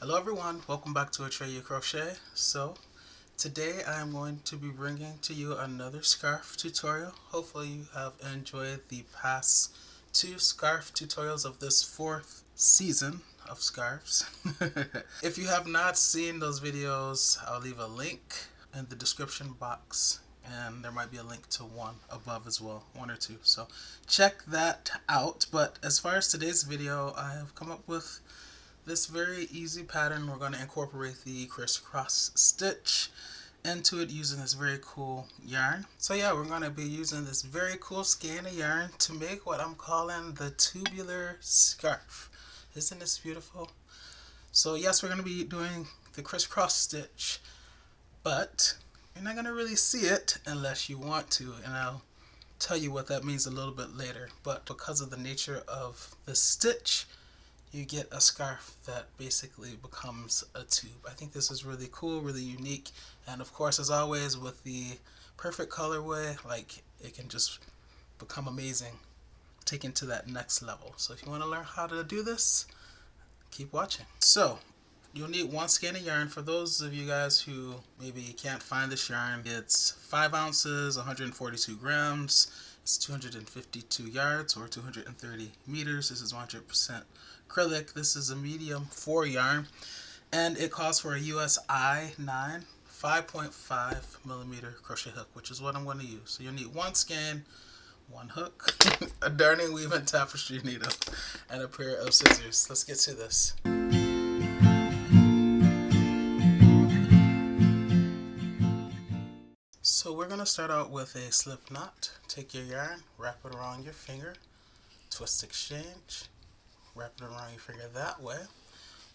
Hello everyone, welcome back to Atreyu Crochet. So today I am going to be bringing to you another scarf tutorial. Hopefully you have enjoyed the past two scarf tutorials of this fourth season of scarves. If you have not seen those videos, I'll leave a link in the description box, and there might be a link to one above as well, one or two, so check that out. But as far as today's video, I have come up with this very easy pattern. We're going to incorporate the crisscross stitch into it using this very cool yarn. So yeah, we're going to be using this very cool skein of yarn to make what I'm calling the tubular scarf. Isn't this beautiful? So yes, we're going to be doing the crisscross stitch, but you're not going to really see it unless you want to, and I'll tell you what that means a little bit later. But because of the nature of the stitch, you get a scarf that basically becomes a tube. I think this is really cool, really unique, and of course, as always, with the perfect colorway, like, it can just become amazing, taken to that next level. So if you want to learn how to do this, keep watching. So you'll need one skein of yarn. For those of you guys who maybe can't find this yarn, it's 5 ounces, 142 grams, it's 252 yards or 230 meters. This is 100% acrylic. This is a medium 4 yarn, and it calls for a US I9 5.5 millimeter crochet hook, which is what I'm going to use. So you'll need one skein, one hook, a darning weaving tapestry needle, and a pair of scissors. Let's get to this. So we're going to start out with a slip knot. Take your yarn, wrap it around your finger, twist exchange, wrap it around your finger that way.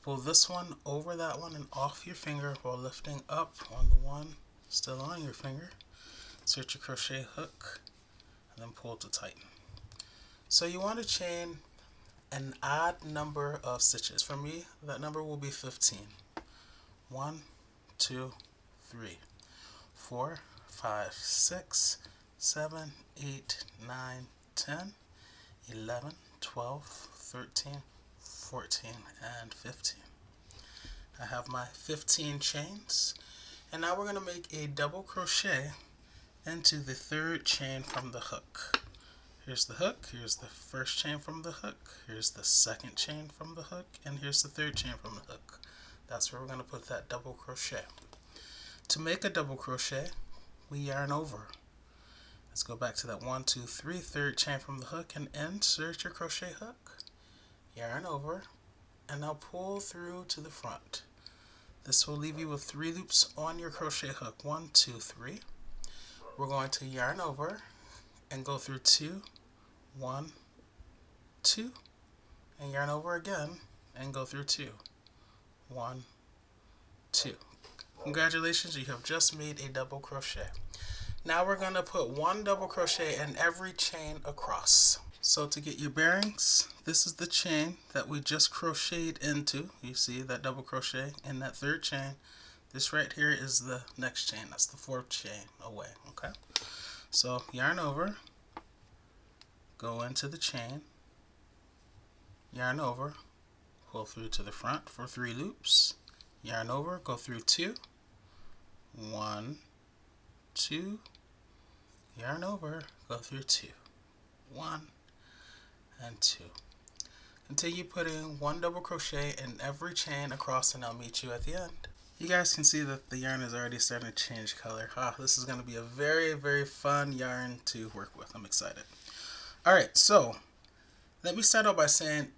Pull this one over that one and off your finger while lifting up on the one still on your finger. Insert your crochet hook and then pull to tighten. So you want to chain an odd number of stitches. For me, that number will be 15. 1, 2, 3, 4, 5, 6, 7, 8, 9, 10, 11, 12, 13, 14, and 15. I have my 15 chains, and now we're going to make a double crochet into the third chain from the hook. Here's the hook, here's the first chain from the hook, here's the second chain from the hook, and here's the third chain from the hook. That's where we're going to put that double crochet. To make a double crochet, we yarn over. Let's go back to that 1, 2, 3, third chain from the hook, and insert your crochet hook, yarn over, and now pull through to the front. This will leave you with 3 loops on your crochet hook. 1, 2, 3. We're going to yarn over and go through 2, 1, 2, and yarn over again and go through 2, 1, 2. Congratulations, you have just made a double crochet. Now we're going to put 1 double crochet in every chain across. So to get your bearings, this is the chain that we just crocheted into. You see that double crochet in that third chain. This right here is the next chain. That's the 4th chain away. Okay. So yarn over, go into the chain, yarn over, pull through to the front for 3 loops, yarn over, go through 2, 1, 2, yarn over, go through 2, 1, and 2. Continue putting 1 double crochet in every chain across, and I'll meet you at the end. You guys can see that the yarn is already starting to change color. This is going to be a very, very fun yarn to work with. I'm excited. Alright, so let me start out by saying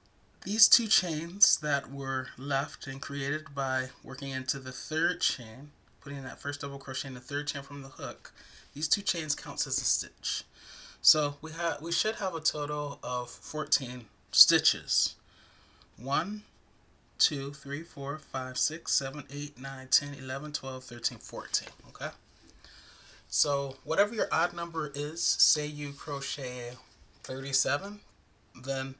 these 2 chains that were left and created by working into the third chain, putting that first double crochet in the third chain from the hook, these 2 chains counts as a stitch. So we should have a total of 14 stitches. 1, 2, 3, 4, 5, 6, 7, 8, 9, 10, 11, 12, 13, 14. Okay? So whatever your odd number is, say you crochet 37, then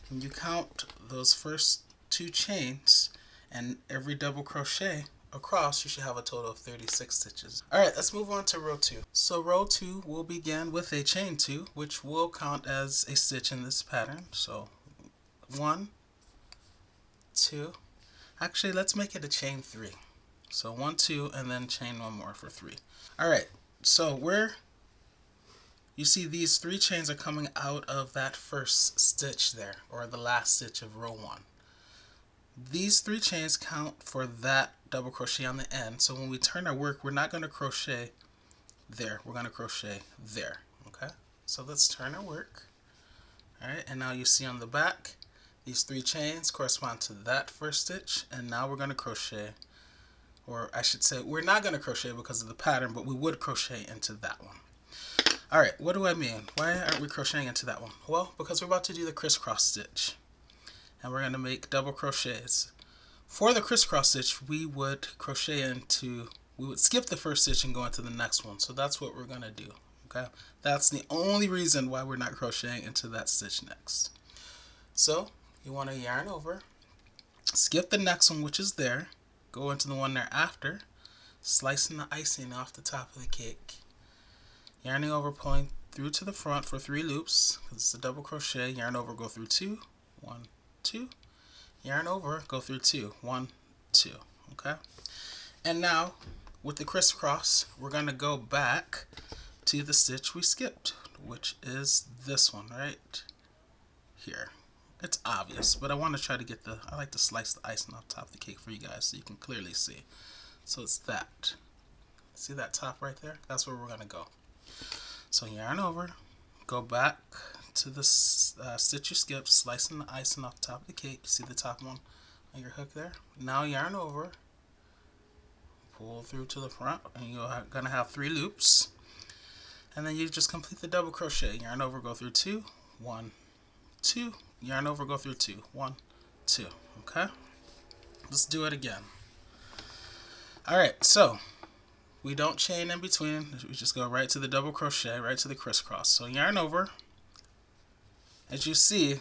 when you count those first 2 chains and every double crochet across, you should have a total of 36 stitches. Alright, let's move on to row 2. So row 2 will begin with a chain 2, which will count as a stitch in this pattern. So 1, 2, Actually, let's make it a chain 3. So 1, 2, and then chain 1 more for 3. Alright, so you see these 3 chains are coming out of that first stitch there, or the last stitch of row 1. These 3 chains count for that double crochet on the end, so when we turn our work, we're not going to crochet there, we're going to crochet there. Okay, so let's turn our work. Alright, and now you see on the back, these 3 chains correspond to that first stitch, and now we're going to crochet, or I should say, we're not going to crochet because of the pattern, but we would crochet into that one. Alright, what do I mean? Why aren't we crocheting into that one? Well, because we're about to do the crisscross stitch, and we're going to make double crochets. For the crisscross stitch, we would skip the first stitch and go into the next one, so that's what we're going to do. Okay, that's the only reason why we're not crocheting into that stitch next. So you want to yarn over, skip the next one which is there, go into the one thereafter, slicing the icing off the top of the cake, yarning over, pulling through to the front for 3 loops because it's a double crochet. Yarn over, go through 2, 1, 2, yarn over, go through 2, 1, 2. Okay, and now with the crisscross, we're going to go back to the stitch we skipped, which is this one right here. It's obvious, but I want to try to get I like to slice the icing off the top of the cake for you guys so you can clearly see. So it's that. See that top right there? That's where we're going to go. So yarn over, go back to the stitch you skipped, slicing the icing off the top of the cake. See the top one on your hook there? Now yarn over, pull through to the front, and you're going to have 3 loops. And then you just complete the double crochet. Yarn over, go through 2, 1, 2. Yarn over, go through 2, 1, 2. Okay? Let's do it again. Alright, so we don't chain in between. We just go right to the double crochet, right to the crisscross. So yarn over. As you see,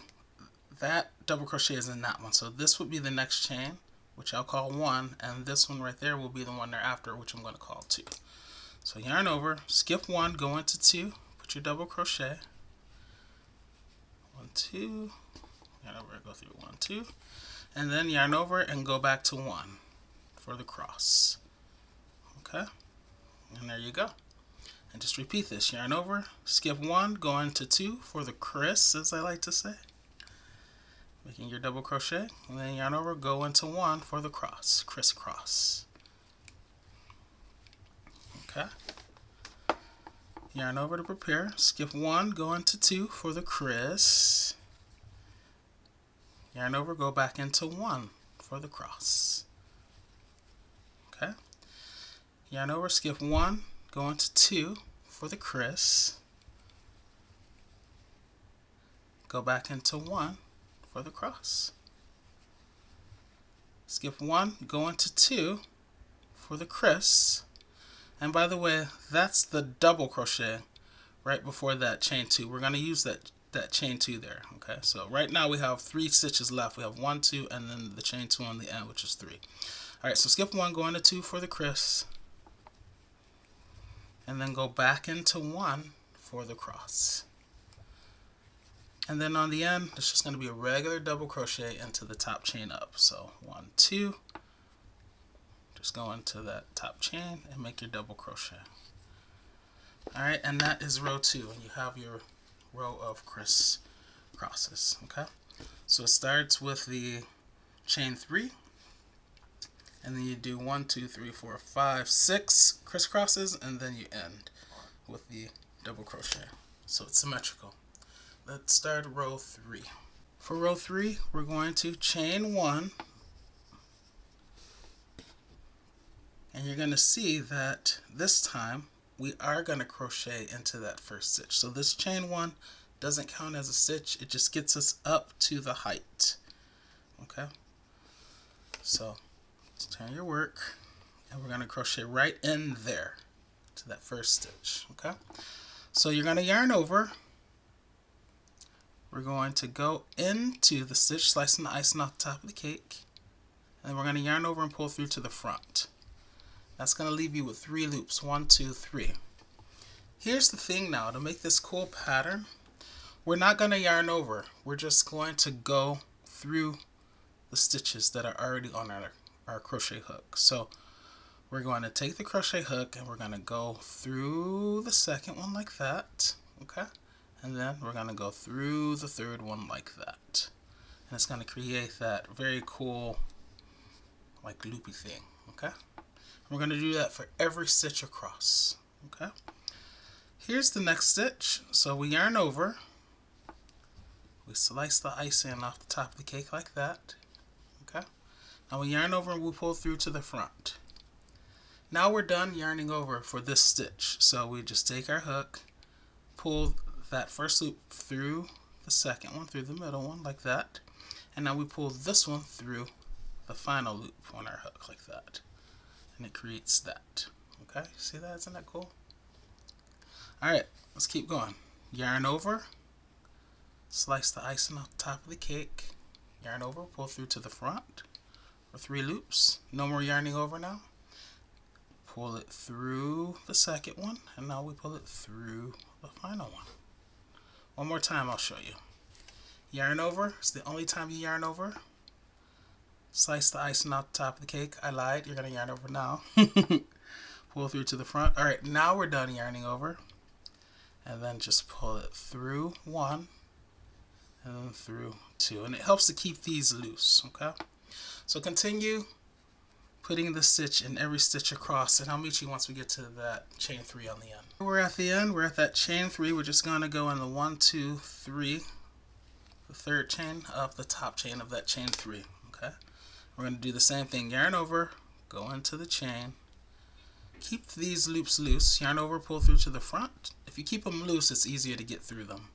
that double crochet is in that one. So this would be the next chain, which I'll call 1. And this one right there will be the one thereafter, which I'm going to call 2. So yarn over, skip 1, go into 2, put your double crochet, 1, 2, yarn over, go through 1, 2, and then yarn over and go back to 1 for the cross. Okay, and there you go. And just repeat this, yarn over, skip 1, go into 2 for the criss, as I like to say, making your double crochet, and then yarn over, go into 1 for the cross, crisscross. Okay. Yarn over to prepare, skip 1, go into 2 for the criss, yarn over, go back into 1 for the cross. Okay, yarn over, skip 1, go into 2 for the criss, go back into 1 for the cross, skip 1, go into 2 for the criss. And by the way, that's the double crochet right before that chain 2. We're going to use that chain 2 there. Okay, so right now we have 3 stitches left. We have 1, 2, and then the chain 2 on the end, which is 3. Alright, so skip 1, go into 2 for the criss, and then go back into 1 for the cross. And then on the end, it's just going to be a regular double crochet into the top chain up. So 1, 2. Just go into that top chain and make your double crochet. Alright, and that is row 2, and you have your row of crisscrosses. Okay, so it starts with the chain 3, and then you do 1, 2, 3, 4, 5, 6 crisscrosses, and then you end with the double crochet. So it's symmetrical. Let's start row 3. For row 3, we're going to chain 1. And you're going to see that this time we are going to crochet into that first stitch. So this chain 1 doesn't count as a stitch, it just gets us up to the height. Okay, so let's turn your work, and we're going to crochet right in there to that first stitch. Okay, so you're going to yarn over. We're going to go into the stitch, slicing the icing off the top of the cake, and then we're going to yarn over and pull through to the front. That's going to leave you with 3 loops, 1, 2, 3. Here's the thing now, to make this cool pattern, we're not going to yarn over. We're just going to go through the stitches that are already on our crochet hook. So we're going to take the crochet hook and we're going to go through the second one like that, okay? And then we're going to go through the third one like that. And it's going to create that very cool like loopy thing, okay? We're going to do that for every stitch across, okay? Here's the next stitch. So we yarn over, we slice the icing off the top of the cake like that, okay? Now we yarn over and we pull through to the front. Now we're done yarning over for this stitch. So we just take our hook, pull that first loop through the second one, through the middle one like that, and now we pull this one through the final loop on our hook like that, and it creates that. Okay, see that? Isn't that cool? Alright, let's keep going. Yarn over, slice the icing off the top of the cake, yarn over, pull through to the front for 3 loops. No more yarning over now. Pull it through the second one, and now we pull it through the final one. One more time, I'll show you. Yarn over, it's the only time you yarn over. Slice the icing off the top of the cake. I lied, you're going to yarn over now. Pull through to the front. Alright, now we're done yarning over. And then just pull it through 1, and then through 2. And it helps to keep these loose, okay? So continue putting the stitch in every stitch across, and I'll meet you once we get to that chain 3 on the end. We're at the end, we're at that chain 3. We're just going to go in the 1, 2, 3, the third chain of the top chain of that chain 3, okay? We're going to do the same thing, yarn over, go into the chain, keep these loops loose, yarn over, pull through to the front. If you keep them loose, it's easier to get through them.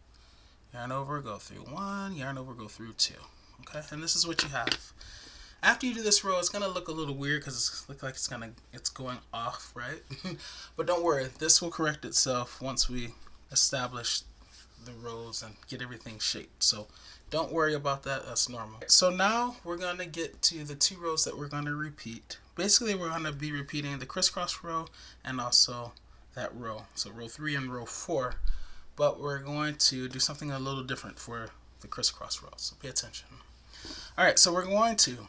Yarn over, go through 1, yarn over, go through 2, okay? And this is what you have. After you do this row, it's going to look a little weird because it looks like it's going off, right? But don't worry, this will correct itself once we establish the rows and get everything shaped. So don't worry about that, that's normal. So now we're going to get to the 2 rows that we're going to repeat. Basically, we're going to be repeating the crisscross row and also that row. So row 3 and row 4. But we're going to do something a little different for the crisscross row. So pay attention. Alright, so we're going to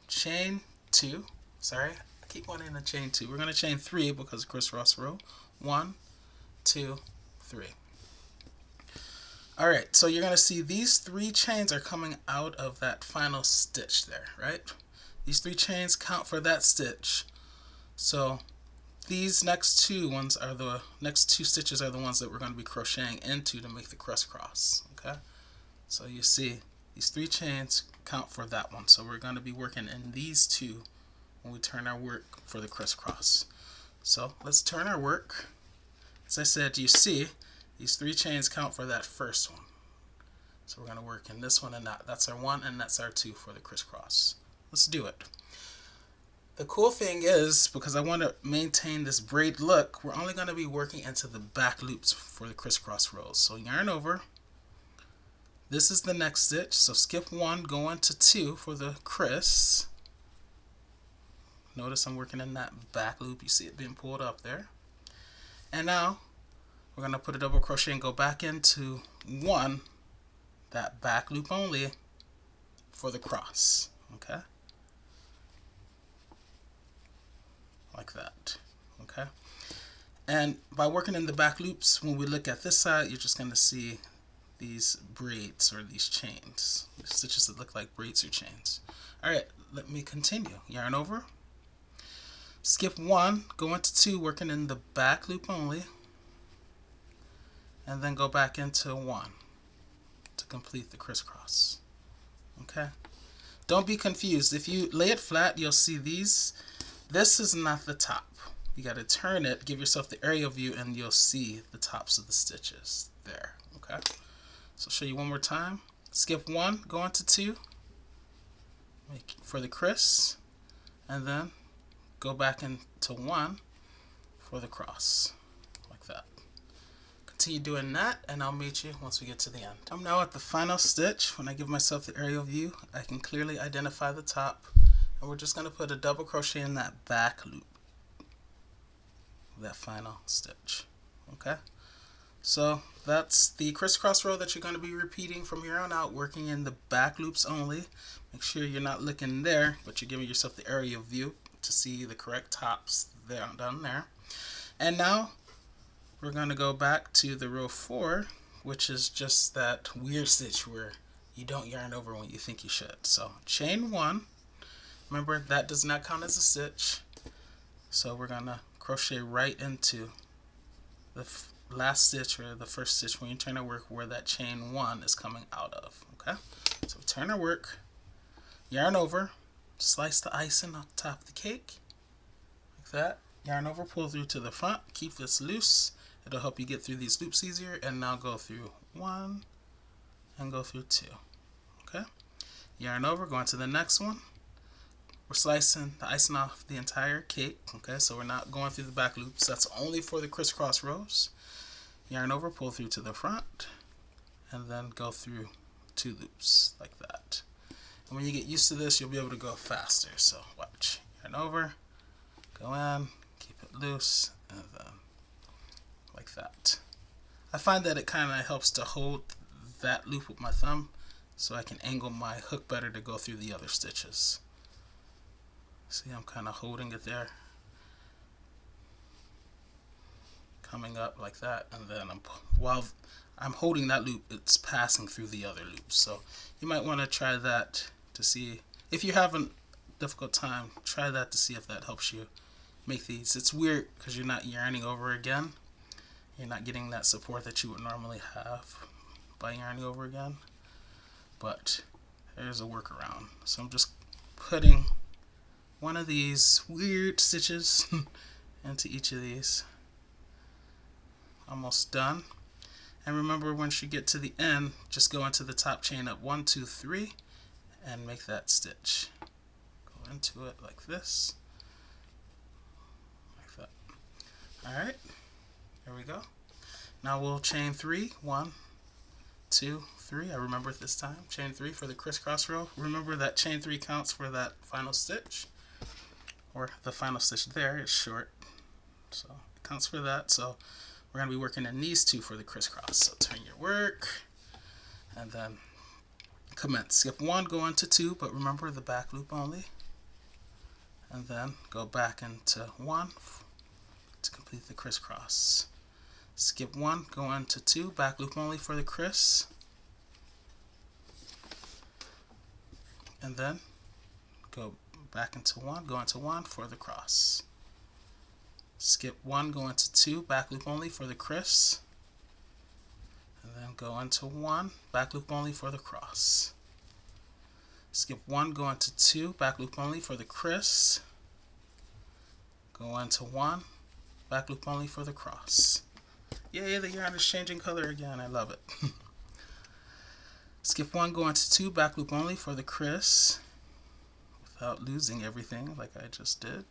chain 2, sorry, I keep wanting to chain 2. We're going to chain 3 because crisscross row. 1, 2, 3. Alright, so you're going to see these 3 chains are coming out of that final stitch there, right? These 3 chains count for that stitch. So these next 2 ones are the next 2 stitches are the ones that we're going to be crocheting into to make the crisscross, okay? So you see these 3 chains count for that one. So we're going to be working in these 2 when we turn our work for the crisscross. So let's turn our work. As I said, you see these 3 chains count for that first one. So we're going to work in this one and that. That's our 1 and that's our 2 for the crisscross. Let's do it. The cool thing is, because I want to maintain this braid look, we're only going to be working into the back loops for the crisscross rows. So yarn over. This is the next stitch, so skip 1, go into 2 for the criss. Notice I'm working in that back loop, you see it being pulled up there. And now we're going to put a double crochet and go back into 1, that back loop only, for the cross, okay? Like that, okay? And by working in the back loops, when we look at this side, you're just going to see these braids or these chains, the stitches that look like braids or chains. Alright, let me continue. Yarn over, skip 1, go into 2, working in the back loop only, and then go back into 1 to complete the crisscross. Okay? Don't be confused. If you lay it flat, you'll see these. This is not the top. You got to turn it, give yourself the aerial view, and you'll see the tops of the stitches there. Okay? So I'll show you one more time. Skip 1, go into 2 for the criss, and then go back into 1 for the cross, like that. Continue doing that, and I'll meet you once we get to the end. I'm now at the final stitch. When I give myself the aerial view, I can clearly identify the top, and we're just going to put a double crochet in that back loop, that final stitch. Okay? So that's the crisscross row that you're going to be repeating from here on out, working in the back loops only. Make sure you're not looking there, but you're giving yourself the area view to see the correct tops there down there. And now we're going to go back to the row 4, which is just that weird stitch where you don't yarn over when you think you should. So chain 1. Remember, that does not count as a stitch. So we're going to crochet right into the last stitch, or the first stitch when you turn our work, where that chain 1 is coming out of. Okay, so turn our work, yarn over, slice the icing on top of the cake like that, yarn over, pull through to the front, keep this loose, it'll help you get through these loops easier. And now go through 1 and go through 2. Okay, yarn over, go into the next one. We're slicing the icing off the entire cake. Okay, so we're not going through the back loops, that's only for the crisscross rows. Yarn over, pull through to the front, and then go through 2 loops like that. And when you get used to this, you'll be able to go faster. So watch. Yarn over, go in, keep it loose, and then like that. I find that it kind of helps to hold that loop with my thumb so I can angle my hook better to go through the other stitches. See, I'm kind of holding it there, coming up like that, and then while I'm holding that loop, it's passing through the other loops. So you might want to try that to see if you're having a difficult time. Try that to see if that helps you make these. It's weird because you're not yarning over again. You're not getting that support that you would normally have by yarning over again. But there's a workaround. So I'm just putting one of these weird stitches into each of these. Almost done. And remember, once you get to the end, just go into the top chain up 1, 2, 3 and make that stitch. Go into it like this, like that. Alright, there we go. Now we'll chain 3, 1, 2, 3. I remember it this time. Chain 3 for the crisscross row. Remember that chain 3 counts for that final stitch, or the final stitch there is short, so it counts for that. So we're going to be working in these 2 for the crisscross. So turn your work and then commence. Skip 1, go into 2, but remember the back loop only, and then go back into 1 to complete the crisscross. Skip 1, go into 2, back loop only for the criss, and then go back into 1, go into 1 for the cross. Skip 1, go into 2, back loop only for the criss, and then go into 1, back loop only for the cross. Skip 1, go into 2, back loop only for the criss, go into 1, back loop only for the cross. Yay, the yarn is changing color again, I love it. Skip 1, go into 2, back loop only for the criss, without losing everything like I just did.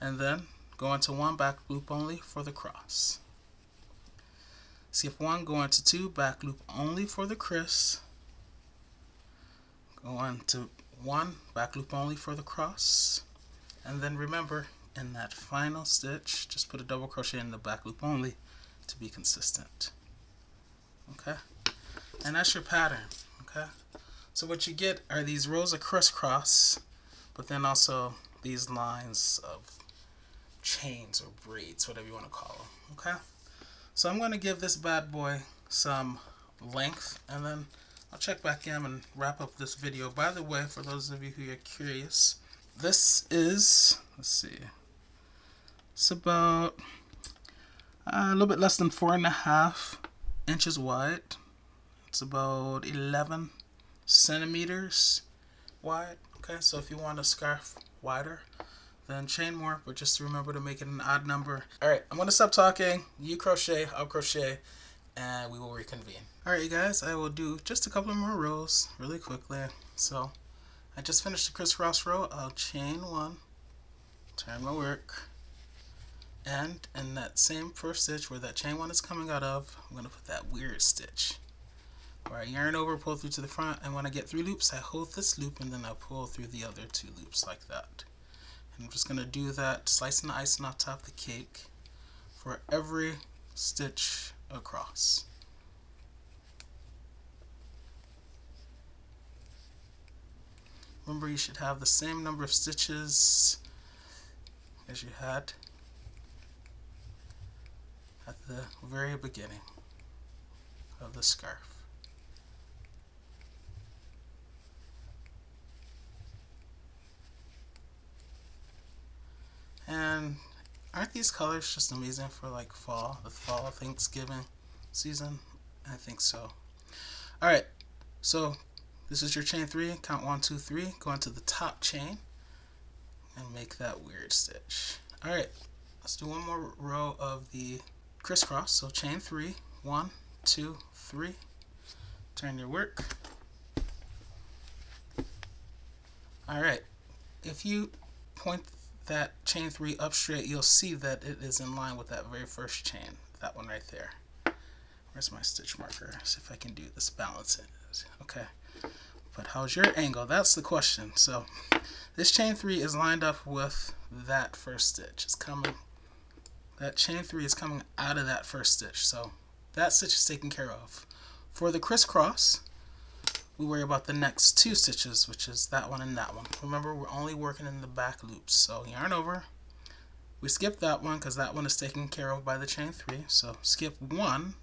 And then go into 1, back loop only for the cross. Skip 1, go into 2, back loop only for the criss, go into 1, back loop only for the cross, and then remember, in that final stitch, just put a double crochet in the back loop only to be consistent. Okay, and that's your pattern. Okay, so what you get are these rows of crisscross, but then also these lines of chains or braids, whatever you want to call them. Okay, so I'm going to give this bad boy some length, and then I'll check back in and wrap up this video. By the way, for those of you who are curious, this is, let's see, it's about a little bit less than 4.5 inches wide. It's about 11 centimeters wide. Okay, so if you want a scarf wider, then chain more, but just remember to make it an odd number. Alright, I'm going to stop talking. You crochet, I'll crochet, and we will reconvene. Alright, you guys, I will do just a couple more rows really quickly. So I just finished the crisscross row. I'll chain 1, turn my work, and in that same first stitch where that chain 1 is coming out of, I'm going to put that weird stitch where I yarn over, pull through to the front, and when I get 3 loops, I hold this loop and then I pull through the other 2 loops like that. And I'm just going to do that, slicing the icing off top of the cake for every stitch across. Remember, you should have the same number of stitches as you had at the very beginning of the scarf. And aren't these colors just amazing for like fall, the fall Thanksgiving season? I think so. Alright, so this is your chain 3, count 1, 2, 3, go into the top chain and make that weird stitch. Alright, let's do one more row of the crisscross. So chain 3, 1, 2, 3, turn your work. Alright, if you point that chain 3 up straight, you'll see that it is in line with that very first chain, that one right there. Where's my stitch marker? See if I can do this, balance it. Okay, but how's your angle? That's the question. So this chain 3 is lined up with that first stitch. It's coming, that chain 3 is coming out of that first stitch, so that stitch is taken care of. For the crisscross, we worry about the next 2 stitches, which is that one and that one. Remember, we're only working in the back loops. So yarn over, we skip that one because that one is taken care of by the chain 3. So skip 1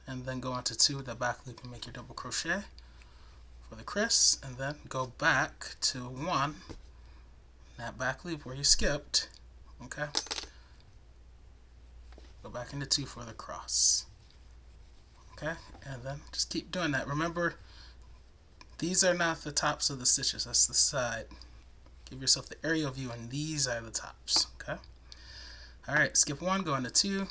and then go into 2 with the back loop and make your double crochet for the criss, and then go back to 1, that back loop where you skipped. Okay, go back into 2 for the cross. Okay, and then just keep doing that. Remember, these are not the tops of the stitches, that's the side. Give yourself the aerial view, and these are the tops. Okay, alright, skip 1, go into 2,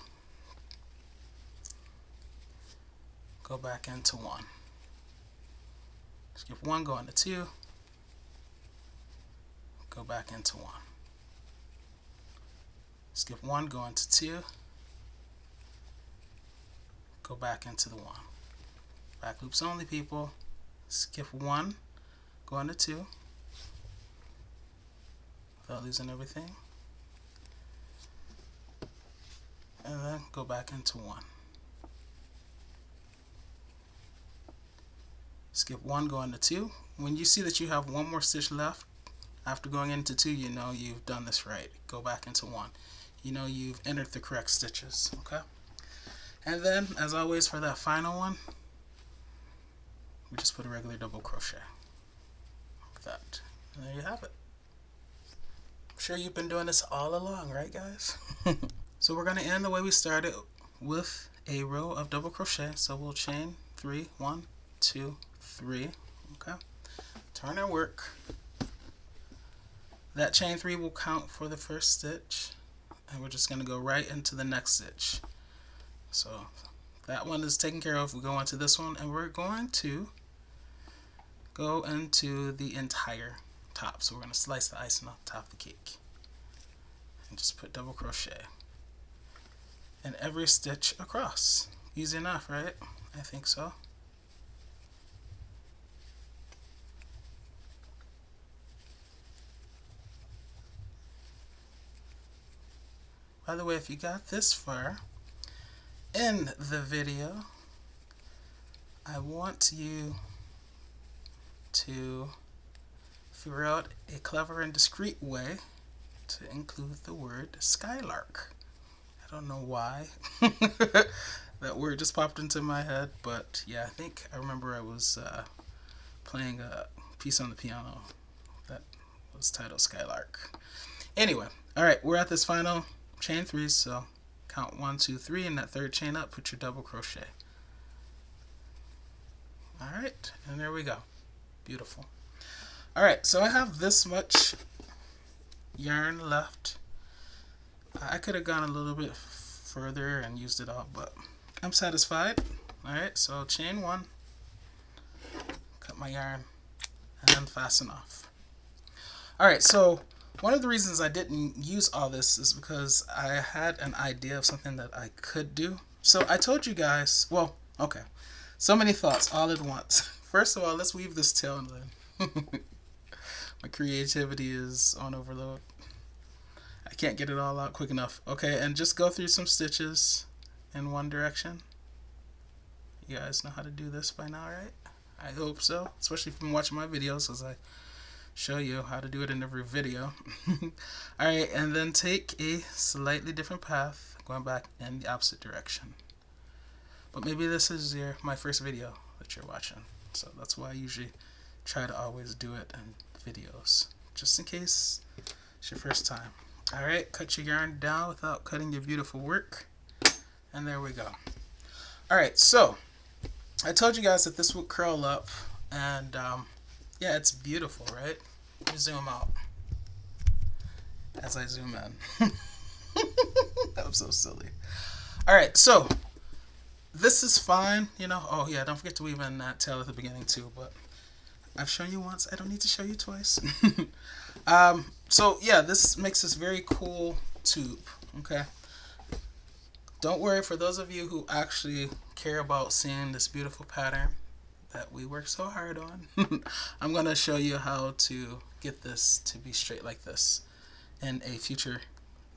go back into 1. Skip 1, go into 2, go back into 1. Skip 1, go into 2, go back into the 1. Back loops only, people. Skip 1, go into 2 without losing everything, and then go back into 1. Skip 1, go into 2. When you see that you have one more stitch left after going into 2, you know you've done this right. Go back into 1. You know you've entered the correct stitches. Okay, and then as always for that final one, we just put a regular double crochet like that, and there you have it. I'm sure you've been doing this all along, right guys? So we're going to end the way we started, with a row of double crochet. So we'll chain 3, 1, 2, 3. Okay, turn our work. That chain 3 will count for the first stitch, and we're just going to go right into the next stitch. So that one is taken care of. We go into this one, and we're going to go into the entire top. So we're going to slice the icing off the top of the cake and just put double crochet in every stitch across. Easy enough, right? I think so. By the way, if you got this far in the video, I want you to figure out a clever and discreet way to include the word skylark. I don't know why that word just popped into my head, but yeah, I think I remember I was playing a piece on the piano that was titled Skylark. Anyway, alright, we're at this final chain 3, so count 1, 2, 3, and that third chain up, put your double crochet. Alright, and there we go. Beautiful. Alright, so I have this much yarn left. I could have gone a little bit further and used it all, but I'm satisfied. Alright, so chain 1, cut my yarn, and then fasten off. Alright, so one of the reasons I didn't use all this is because I had an idea of something that I could do. So I told you guys, well, okay, so many thoughts all at once. First of all, let's weave this tail in. My creativity is on overload. I can't get it all out quick enough. Okay, and just go through some stitches in one direction. You guys know how to do this by now, right? I hope so, especially if you've been watching my videos, as I show you how to do it in every video. Alright, and then take a slightly different path, going back in the opposite direction. But maybe this is my first video that you're watching, so that's why I usually try to always do it in videos, just in case it's your first time. Alright, cut your yarn down without cutting your beautiful work, and there we go. Alright, so I told you guys that this would curl up, and yeah, it's beautiful, right? Let me zoom out as I zoom in. That was so silly. Alright, so this is fine, you know. Oh yeah, don't forget to weave in that tail at the beginning too, but I've shown you once, I don't need to show you twice. So yeah, this makes this very cool tube, okay? Don't worry, for those of you who actually care about seeing this beautiful pattern that we work so hard on, I'm going to show you how to get this to be straight like this in a future,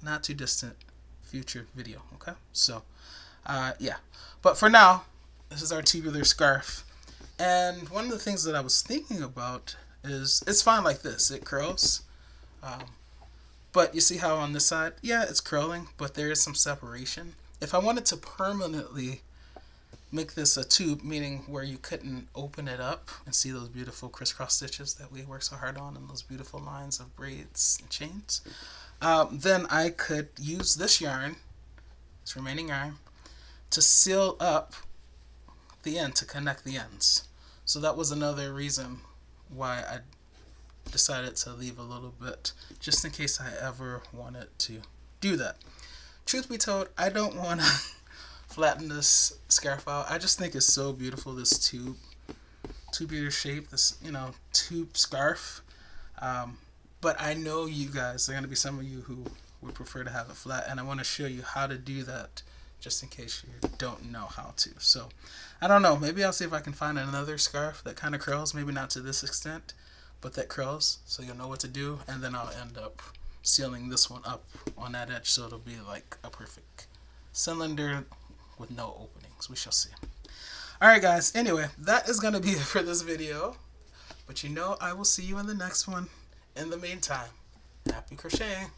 not too distant future video, okay? So, yeah. But for now, this is our tubular scarf. And one of the things that I was thinking about is, it's fine like this, it curls. But you see how on this side, yeah, it's curling, but there is some separation. If I wanted to permanently make this a tube, meaning where you couldn't open it up and see those beautiful crisscross stitches that we work so hard on and those beautiful lines of braids and chains, then I could use this yarn, this remaining yarn, to seal up the end, to connect the ends. So that was another reason why I decided to leave a little bit, just in case I ever wanted to do that. Truth be told, I don't want to flatten this scarf out. I just think it's so beautiful, this tubular shape, this, you know, tube scarf. But I know you guys, there are going to be some of you who would prefer to have it flat, and I want to show you how to do that, just in case you don't know how to. So, I don't know, maybe I'll see if I can find another scarf that kind of curls, maybe not to this extent, but that curls, so you'll know what to do, and then I'll end up sealing this one up on that edge, so it'll be like a perfect cylinder with no openings. We shall see. Alright guys, anyway, that is going to be it for this video, but you know I will see you in the next one. In the meantime, happy crocheting!